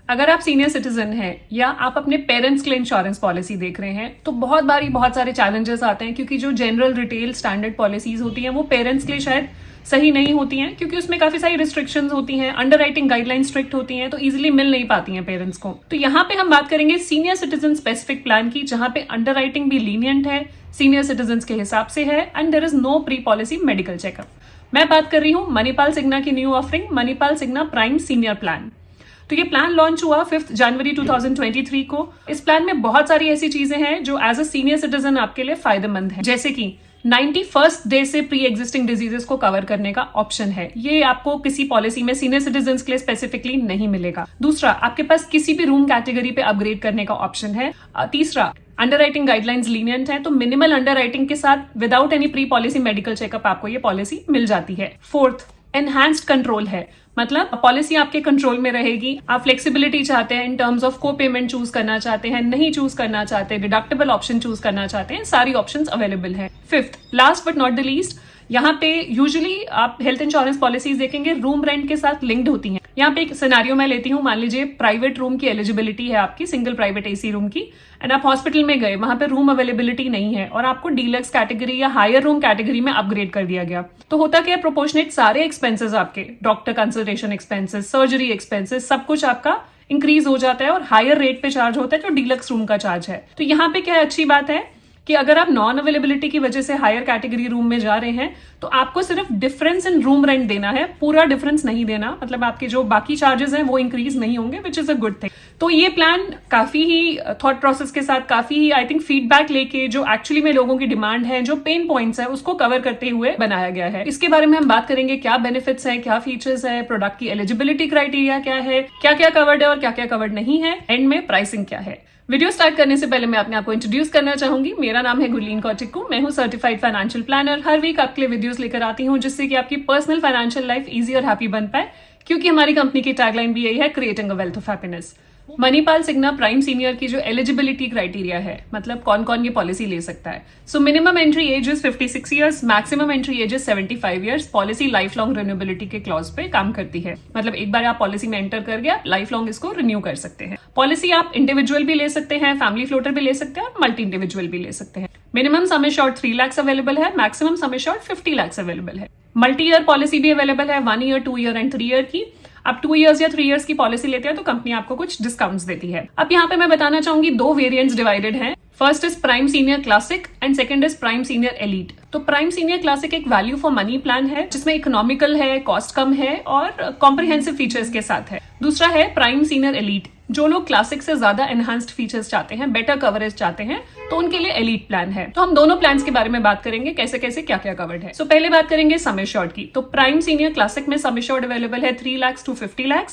अगर आप senior citizen हैं या आप अपने पेरेंट्स के लिए इंश्योरेंस पॉलिसी देख रहे हैं तो बहुत सारे चैलेंजेस आते हैं, क्योंकि जो जनरल रिटेल स्टैंडर्ड पॉलिसीज होती हैं वो पेरेंट्स के लिए शायद सही नहीं होती हैं, क्योंकि उसमें काफी सारी रिस्ट्रिक्शंस होती हैं, अंडरराइटिंग गाइडलाइन स्ट्रिक्ट होती हैं, तो इजीली मिल नहीं पाती हैं पेरेंट्स को। तो यहाँ पे हम बात करेंगे सीनियर सिटीजन स्पेसिफिक प्लान की, जहां पे अंडरराइटिंग भी लीनियंट है, सीनियर सिटीजन के हिसाब से है, and there is no pre policy medical checkup. मैं बात कर रही हूँ मणिपाल सिग्ना की new offering Manipal Cigna prime senior plan. तो ये प्लान लॉन्च हुआ 5 जनवरी 2023 को। इस प्लान में बहुत सारी ऐसी चीजें हैं जो एज अ सीनियर सिटीजन आपके लिए फायदेमंद है, जैसे कि 91st डे से प्री एग्जिस्टिंग डिजीजेस को कवर करने का ऑप्शन है। ये आपको किसी पॉलिसी में सीनियर सिटीजन के लिए स्पेसिफिकली नहीं मिलेगा। दूसरा, आपके पास किसी भी रूम कैटेगरी पे अपग्रेड करने का ऑप्शन है। तीसरा, अंडरराइटिंग गाइडलाइंस लीनियंट है, तो मिनिमल अंडरराइटिंग के साथ without any pre policy medical checkup आपको ये पॉलिसी मिल जाती है। फोर्थ, एनहांस्ड कंट्रोल है, मतलब पॉलिसी आपके कंट्रोल में रहेगी। आप फ्लेक्सिबिलिटी चाहते हैं इन टर्म्स ऑफ को पेमेंट चूज करना चाहते हैं, नहीं चूज करना चाहते, डिडक्टेबल ऑप्शन चूज करना चाहते हैं, सारी ऑप्शंस अवेलेबल है। Fifth, last but not the least, यहाँ पे यूजुअली आप हेल्थ इंश्योरेंस पॉलिसीज देखेंगे रूम रेंट के साथ लिंक्ड होती हैं। यहाँ पे एक सिनेरियो मैं लेती हूँ, मान लीजिए प्राइवेट रूम की एलिजिबिलिटी है आपकी, सिंगल प्राइवेट एसी रूम की, एंड आप हॉस्पिटल में गए, वहां पे रूम अवेलेबिलिटी नहीं है और आपको डीलक्स कैटेगरी या हायर रूम कैटेगरी में अपग्रेड कर दिया गया। तो होता क्या है, प्रोपोर्शनेट सारे एक्सपेंसेस आपके, doctor consultation expenses, surgery expenses, सब कुछ आपका इंक्रीज हो जाता है और हायर रेट पे चार्ज होता है जो डीलक्स रूम का चार्ज है। तो यहाँ पे क्या अच्छी बात है कि अगर आप नॉन अवेलेबिलिटी की वजह से हायर कैटेगरी रूम में जा रहे हैं तो आपको सिर्फ डिफरेंस इन रूम रेंट देना है, पूरा डिफरेंस नहीं देना, मतलब आपके जो बाकी चार्जेस हैं वो इंक्रीज नहीं होंगे, which is a good thing. तो ये प्लान काफी ही थॉट प्रोसेस के साथ, काफी ही आई थिंक फीडबैक लेके, जो एक्चुअली में लोगों की डिमांड है, जो पेन पॉइंट्स है, उसको कवर करते हुए बनाया गया है। इसके बारे में हम बात करेंगे, क्या बेनिफिट्स हैं, क्या फीचर्स है, प्रोडक्ट की एलिजिबिलिटी क्राइटेरिया क्या है, क्या क्या कवर्ड है और क्या क्या कवर्ड नहीं है, एंड में प्राइसिंग क्या है। वीडियो स्टार्ट करने से पहले मैं अपने आप को इंट्रोड्यूस करना चाहूंगी। मेरा नाम है गुरलीन कौटिक्कू, मैं हूं सर्टिफाइड फाइनेंशियल प्लानर। हर वीक आपके लिए वीडियोस लेकर आती हूं जिससे कि आपकी पर्सनल फाइनेंशियल लाइफ इजी और हैप्पी बन पाए, क्योंकि हमारी कंपनी की टैगलाइन भी यही है, creating a wealth of happiness. Manipal Cigna prime senior की जो एलिजिबिलिटी क्राइटेरिया है, मतलब कौन कौन ये पॉलिसी ले सकता है। So minimum entry age is 56 years, maximum entry age is 75 years. Policy life long renewability के क्लॉज पे काम करती है, मतलब एक बार आप पॉलिसी में एंटर कर गया, लाइफ लॉन्ग इसको रिन्यू कर सकते हैं। पॉलिसी आप इंडिविजुअल भी ले सकते हैं, फैमिली फ्लोटर भी ले सकते हैं और मल्टी इंडिविजुअल भी ले सकते हैं। Minimum sum assured 3 lakh available है, maximum sum assured 50 lakh available है। मल्टी ईयर पॉलिसी भी अवेलेबल है, 1 ईयर, 2 ईयर एंड 3 ईयर की। आप 2 इयर्स या 3 इयर्स की पॉलिसी लेते हैं तो कंपनी आपको कुछ डिस्काउंट्स देती है। अब यहाँ पे मैं बताना चाहूंगी, 2 वेरिएंट्स डिवाइडेड हैं। First is prime senior classic and second is prime senior elite. तो प्राइम सीनियर क्लासिक एक वैल्यू फॉर मनी प्लान है जिसमें इकोनॉमिकल है, कॉस्ट कम है और कॉम्प्रिहेंसिव फीचर्स के साथ है। दूसरा है प्राइम सीनियर एलीट। जो लोग क्लासिक से ज्यादा एनहांस्ड फीचर्स चाहते हैं, बेटर कवरेज चाहते हैं, तो उनके लिए एलीट प्लान है। तो हम दोनों प्लान्स के बारे में बात करेंगे, कैसे कैसे क्या क्या कवर्ड है। सो पहले बात करेंगे सम एश्योर्ड की। तो प्राइम सीनियर क्लासिक में सम एश्योर्ड अवेलेबल है 3 lakh to 50 lakh.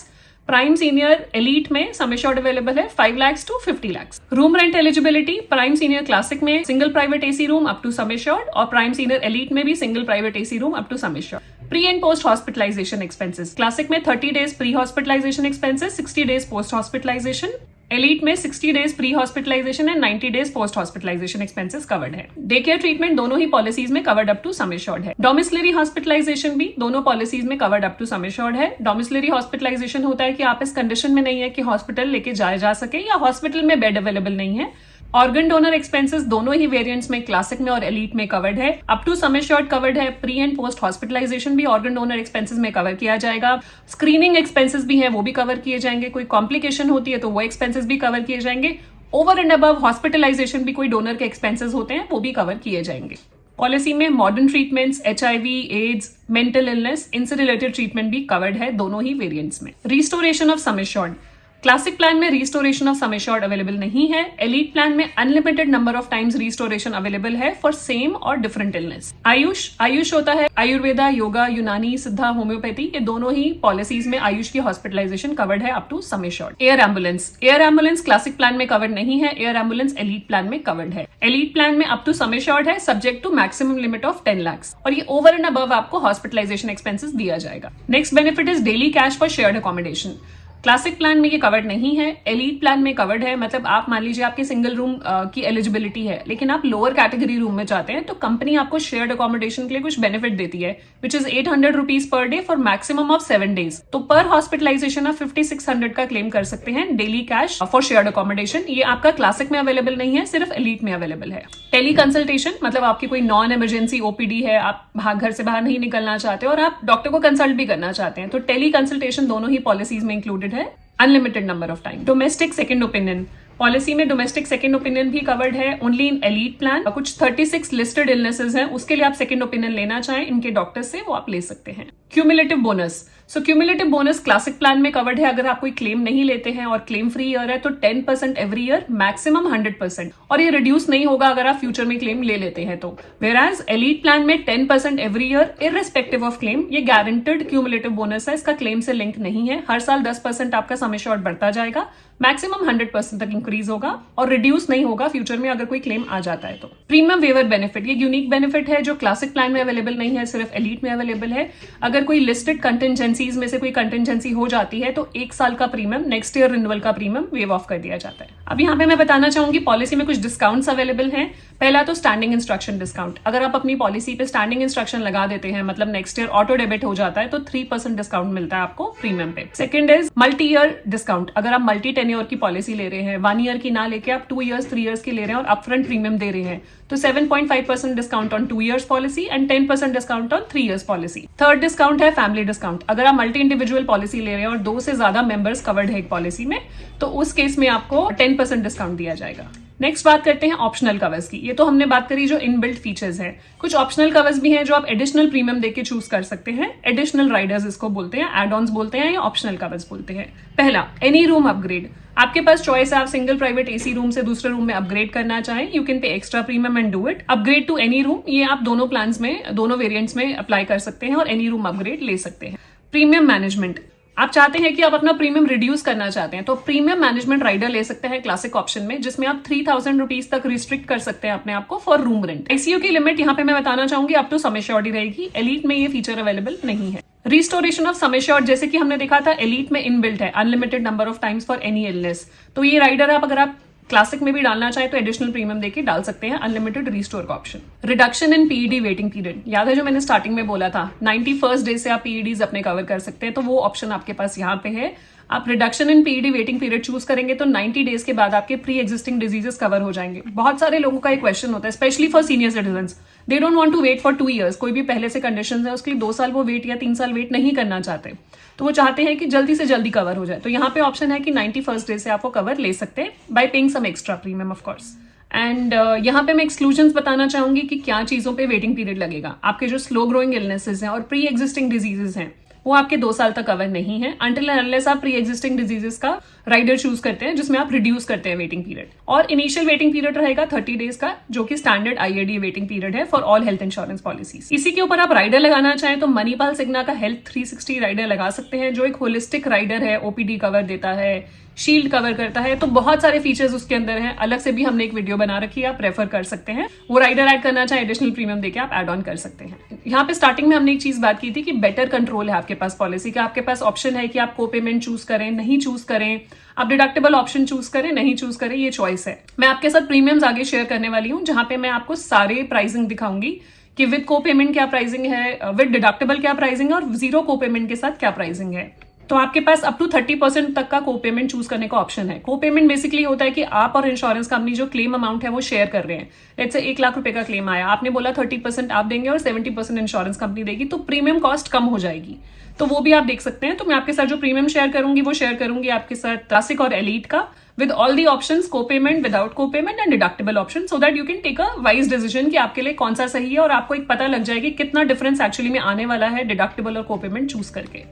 Prime senior elite में सम एश्योर्ड अवेलेबल है 5 lakh to 50 lakh. Room rent eligibility, prime senior classic में single private AC room up to sum assured और प्राइम सीनियर एलीट में भी single private AC room up to sum assured. Pre and post hospitalisation expenses, classic में 30 days pre hospitalisation expenses, 60 days post hospitalisation. Elite में 60 days pre hospitalisation and 90 days post hospitalisation expenses covered है। Day care treatment दोनों ही policies में covered up to sum assured है। Domiciliary hospitalisation भी दोनों policies में covered up to sum assured है। डोमिसिलरी हॉस्पिटलाइजेशन होता है कि आप इस कंडीशन में नहीं है कि हॉस्पिटल लेके जाए जा सके या हॉस्पिटल में बेड अवेलेबल नहीं है। ऑर्गन डोनर एक्सपेंसेस दोनों ही वेरिएंट्स में, क्लासिक में और एलीट में कवर्ड है। Up to sum assured covered है। प्री एंड पोस्ट हॉस्पिटलाइजेशन भी ऑर्गन डोनर एक्सपेंसेस में कवर किया जाएगा। स्क्रीनिंग एक्सपेंसेस भी हैं, वो भी कवर किए जाएंगे। कोई कॉम्प्लिकेशन होती है तो वो एक्सपेंसेस भी कवर किए जाएंगे। ओवर एंड अबव हॉस्पिटलाइजेशन भी कोई डोनर के एक्सपेंसेस होते हैं, वो भी कवर किए जाएंगे। पॉलिसी में modern treatments, HIV, AIDS, mental illness, इनसे रिलेटेड ट्रीटमेंट भी कवर्ड है दोनों ही वेरिएंट्स में। Restoration of sum assured, classic plan में restoration of sum assured available नहीं है। एलीट प्लान में unlimited number of times restoration available है फॉर सेम और डिफरेंट इलनेस। आयुष होता है आयुर्वेदा, योगा, यूनानी, सिद्धा, होम्योपैथी, ये दोनों ही पॉलिसीज में आयुष की हॉस्पिटलाइजेशन कवर्ड है up to sum assured. Air ambulance classic plan में कवर्ड नहीं है, एयर एम्बुलेंस एलीट प्लान में कवर्ड है। एलीट प्लान में अप टू सम एश्योर्ड है, subject to maximum limit of 10 lakh और ये ओवर एंड अबव आपको हॉस्पिटलाइजेशन एक्सपेंसेस दिया जाएगा। Next benefit is daily cash for shared accommodation. Classic plan में ये कवर्ड नहीं है, एलीट प्लान में कवर्ड है। मतलब आप मान लीजिए आपके सिंगल रूम की एलिजिबिलिटी है, लेकिन आप लोअर कैटेगरी रूम में जाते हैं, तो कंपनी आपको शेयर्ड अकोमोडेशन के लिए कुछ बेनिफिट देती है, which is 800 rupees per day for maximum of 7 days. तो पर हॉस्पिटलाइजेशन आप 5600 का क्लेम कर सकते हैं daily cash for shared accommodation. ये आपका क्लासिक में अवेलेबल नहीं है, सिर्फ एलीट में अवेलेबल है। टेली कंसल्टेशन, मतलब आपकी कोई नॉन इमरजेंसी ओपीडी है, आप घर से बाहर नहीं निकलना चाहते और आप डॉक्टर को कंसल्ट भी करना चाहते हैं, तो टेली कंसल्टेशन दोनों ही पॉलिसीज में इंक्लूडेड है, unlimited number of time. Domestic second opinion policy में डोमेस्टिक सेकंड ओपिनियन भी कवर्ड है, ओनली इन एलीट प्लान। कुछ 36 लिस्टेड इलनेसेस हैं, उसके लिए आप सेकंड ओपिनियन लेना चाहें इनके डॉक्टर से, वो आप ले सकते हैं। क्यूमुलेटिव बोनस, सो क्यूमुलेटिव बोनस क्लासिक प्लान में कवर्ड है। अगर आप कोई क्लेम नहीं लेते हैं और क्लेम फ्री ईयर है तो 10% एवरी ईयर, मैक्सिमम 100%, और ये रिड्यूस नहीं होगा अगर आप फ्यूचर में क्लेम ले लेते हैं तो। वेराज एलीट प्लान में 10% every year irrespective of claim, ये गारंटेड क्यूमुलेटिव बोनस है, इसका क्लेम से लिंक नहीं है। हर साल 10% आपका सम एश्योर्ड बढ़ता जाएगा, मैक्सिमम 100% तक इंक्रीज होगा और रिड्यूस नहीं होगा फ्यूचर में अगर कोई क्लेम आ जाता है तो। प्रीमियम वेवर बेनिफिट, ये यूनिक बेनिफिट है जो क्लासिक प्लान में अवेलेबल नहीं है, सिर्फ एलीट में अवेलेबल है। अगर कोई लिस्टेड कंटिजेंसीज में से कोई कंटिजेंसी हो जाती है तो 1 साल का प्रीमियम, नेक्स्ट ईयर रिन्यूअल का प्रीमियम वेव ऑफ कर दिया जाता है। अब यहाँ पे मैं बताना चाहूंगी पॉलिसी में कुछ डिस्काउंट्स अवेलेबल हैं। पहला तो स्टैंडिंग इंस्ट्रक्शन डिस्काउंट, अगर आप अपनी पॉलिसी पे स्टैंडिंग इंस्ट्रक्शन लगा देते हैं, मतलब नेक्स्ट ईयर ऑटो डेबिट हो जाता है, तो 3% डिस्काउंट मिलता है आपको प्रीमियम पे। Second is multi year discount, अगर आप मल्टी टेन्योर की पॉलिसी ले रहे हैं, 1 ईयर की ना लेके आप 2 इयर्स 3 इयर्स की ले रहे हैं और अपफ्रंट प्रीमियम दे रहे हैं, तो 7.5% discount on 2 years policy and 10% discount on 3 years policy. Third discount है फैमिली डिस्काउंट, अगर आप मल्टी इंडिविजुअल पॉलिसी ले रहे हैं और 2 से ज्यादा मेंबर्स कवर्ड है एक पॉलिसी में, तो उस केस में आपको 10% डिस्काउंट दिया जाएगा। नेक्स्ट बात करते हैं ऑप्शनल कवर्स की। ये तो हमने बात करी जो इनबिल्ट फीचर्स हैं, कुछ ऑप्शनल कवर्स भी हैं जो आप एडिशनल प्रीमियम देके चूज कर सकते हैं। एडिशनल राइडर्स इसको बोलते हैं, एड ऑन्स बोलते हैं या ऑप्शनल कवर्स बोलते हैं। पहला, एनी रूम अपग्रेड, आपके पास चॉइस है, आप सिंगल प्राइवेट एसी रूम से दूसरे रूम में अपग्रेड करना चाहें, you can pay extra premium and do it. Upgrade to any room, ये आप दोनों प्लान्स में, दोनों वेरिएंट्स में अप्लाई कर सकते हैं और एनी रूम अपग्रेड ले सकते हैं। प्रीमियम मैनेजमेंट, आप चाहते हैं कि आप अपना प्रीमियम रिड्यूस करना चाहते हैं तो प्रीमियम मैनेजमेंट राइडर ले सकते हैं क्लासिक ऑप्शन में, जिसमें आप 3000 रुपीज तक रिस्ट्रिक्ट कर सकते हैं अपने आप को फॉर रूम रेंट। आईसीयू की लिमिट यहाँ पे मैं बताना चाहूंगी अप टू सम एश्योर्ड ही रहेगी, एलीट में ये फीचर अवेलेबल नहीं है। रिस्टोरेशन ऑफ सम एश्योर्ड, जैसे कि हमने देखा था एलीट में इनबिल्ट है, unlimited number of times for any illness, तो ये राइडर आप अगर आप क्लासिक में भी डालना चाहे तो एडिशनल प्रीमियम देके डाल सकते हैं, अनलिमिटेड रिस्टोर का option. Reduction in PED waiting period, याद है जो मैंने स्टार्टिंग में बोला था 91st डे से आप पीईडीज अपने कवर कर सकते हैं, तो वो ऑप्शन आपके पास यहाँ पे है। आप reduction in PED waiting period choose करेंगे तो 90 डेज के बाद आपके प्री एग्जिस्टिंग डिजीजेस कवर हो जाएंगे। बहुत सारे लोगों का एक क्वेश्चन होता है, specially for senior citizens, they don't want to wait for 2 years, कोई भी पहले से कंडीशन है उसके लिए 2 साल वो वेट या 3 साल वेट नहीं करना चाहते, तो वो चाहते हैं कि जल्दी से जल्दी कवर हो जाए। तो यहाँ पे ऑप्शन है कि 91st डे से आपको कवर ले सकते हैं by paying some extra premium of course. And यहाँ पे मैं एक्सक्लूजन्स बताना चाहूंगी कि क्या चीजों पे वेटिंग पीरियड लगेगा। आपके जो स्लो ग्रोइंग इलनेसेस हैं और प्री एग्जिस्टिंग डिजीजेस हैं वो आपके 2 साल तक कवर नहीं है, अनटिल अनलेस आप प्री एग्जिस्टिंग डिजीजेस का राइडर चूज करते हैं जिसमें आप रिड्यूस करते हैं वेटिंग पीरियड। और इनिशियल वेटिंग पीरियड रहेगा 30 डेज का, जो कि स्टैंडर्ड आईआरडी वेटिंग पीरियड है for all health insurance policies. इसी के ऊपर आप राइडर लगाना चाहें तो मणिपाल सिग्ना का हेल्थ 360 राइडर लगा सकते हैं, जो एक होलिस्टिक राइडर है, ओपीडी कवर देता है, शील्ड कवर करता है, तो बहुत सारे फीचर्स उसके अंदर हैं। अलग से भी हमने एक वीडियो बना रखी है, आप रेफर कर सकते हैं। वो राइडर ऐड करना चाहे एडिशनल प्रीमियम देके आप ऐड ऑन कर सकते हैं। यहाँ पे स्टार्टिंग में हमने एक चीज बात की थी कि बेटर कंट्रोल है आपके पास पॉलिसी का, आपके पास ऑप्शन है कि आप को पेमेंट चूज करें, नहीं चूज करें, आप डिडक्टेबल ऑप्शन चूज करें, नहीं चूज करें, ये चॉइस है। मैं आपके साथ प्रीमियम्स आगे शेयर करने वाली हूँ, जहां पे मैं आपको सारे प्राइसिंग दिखाऊंगी कि विद को पेमेंट क्या प्राइसिंग है, विद डिडक्टेबल क्या प्राइसिंग है और जीरो को पेमेंट के साथ क्या प्राइसिंग है। तो आपके पास अप टू 30% तक का को पेमेंट चूज करने का ऑप्शन है। को पेमेंट बेसिकली होता है कि आप और इंश्योरेंस कंपनी जो क्लेम अमाउंट है वो शेयर कर रहे हैं। लेट्स से 1 लाख रुपए का क्लेम आया, आपने बोला 30% आप देंगे और 70% इंश्योरेंस कंपनी देगी, तो प्रीमियम कॉस्ट कम हो जाएगी। तो वो भी आप देख सकते हैं। तो मैं आपके साथ जो प्रीमियम शेयर करूंगी वो शेयर करूंगी आपके साथ क्लासिक और एलीट का, with all the options, co payment, without co payment and deductible option, so that you can take a wise decision कि आपके लिए कौन सा सही है और आपको एक पता लग जाएगी कितना डिफरेंस एक्चुअली में आने वाला है डिडक्टेबल और को पेमेंट चूज करके।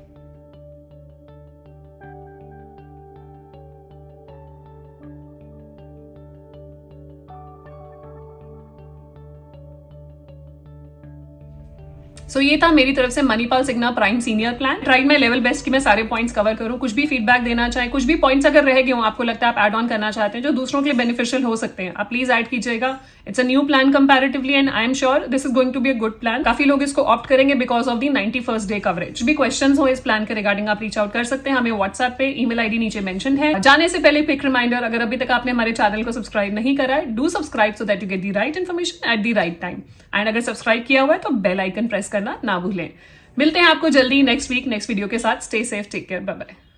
सो ये था मेरी तरफ से Manipal Cigna prime senior plan. Tried my level best कि मैं सारे पॉइंट्स कवर करूं। कुछ भी फीडबैक देना चाहे, कुछ भी पॉइंट्स अगर रह गए हो आपको लगता है आप एड ऑन करना चाहते हैं जो दूसरों के लिए बेनिफिशियल हो सकते हैं, आप प्लीज ऐड कीजिएगा। It's a new plan comparatively and I am sure this is going to be a good plan. काफी लोग इसको ऑप्ट करेंगे because of the 91st day coverage. भी क्वेश्चंस हो इस प्लान के रिगार्डिंग आप रीच आउट कर सकते हैं हमें व्हाट्सएप पे, ईमेल आईडी नीचे मेंशन है। जाने से पहले क्विक रिमाइंडर, अगर अभी तक आपने हमारे चैनल को सब्सक्राइब नहीं करा है, do subscribe so that you get the right information at the right time. And अगर सब्सक्राइब किया हुआ है तो बेल आइकन प्रेस करना ना भूलें। मिलते हैं आपको जल्दी नेक्स्ट वीक नेक्स्ट वीडियो के साथ। Stay safe, take care, bye bye.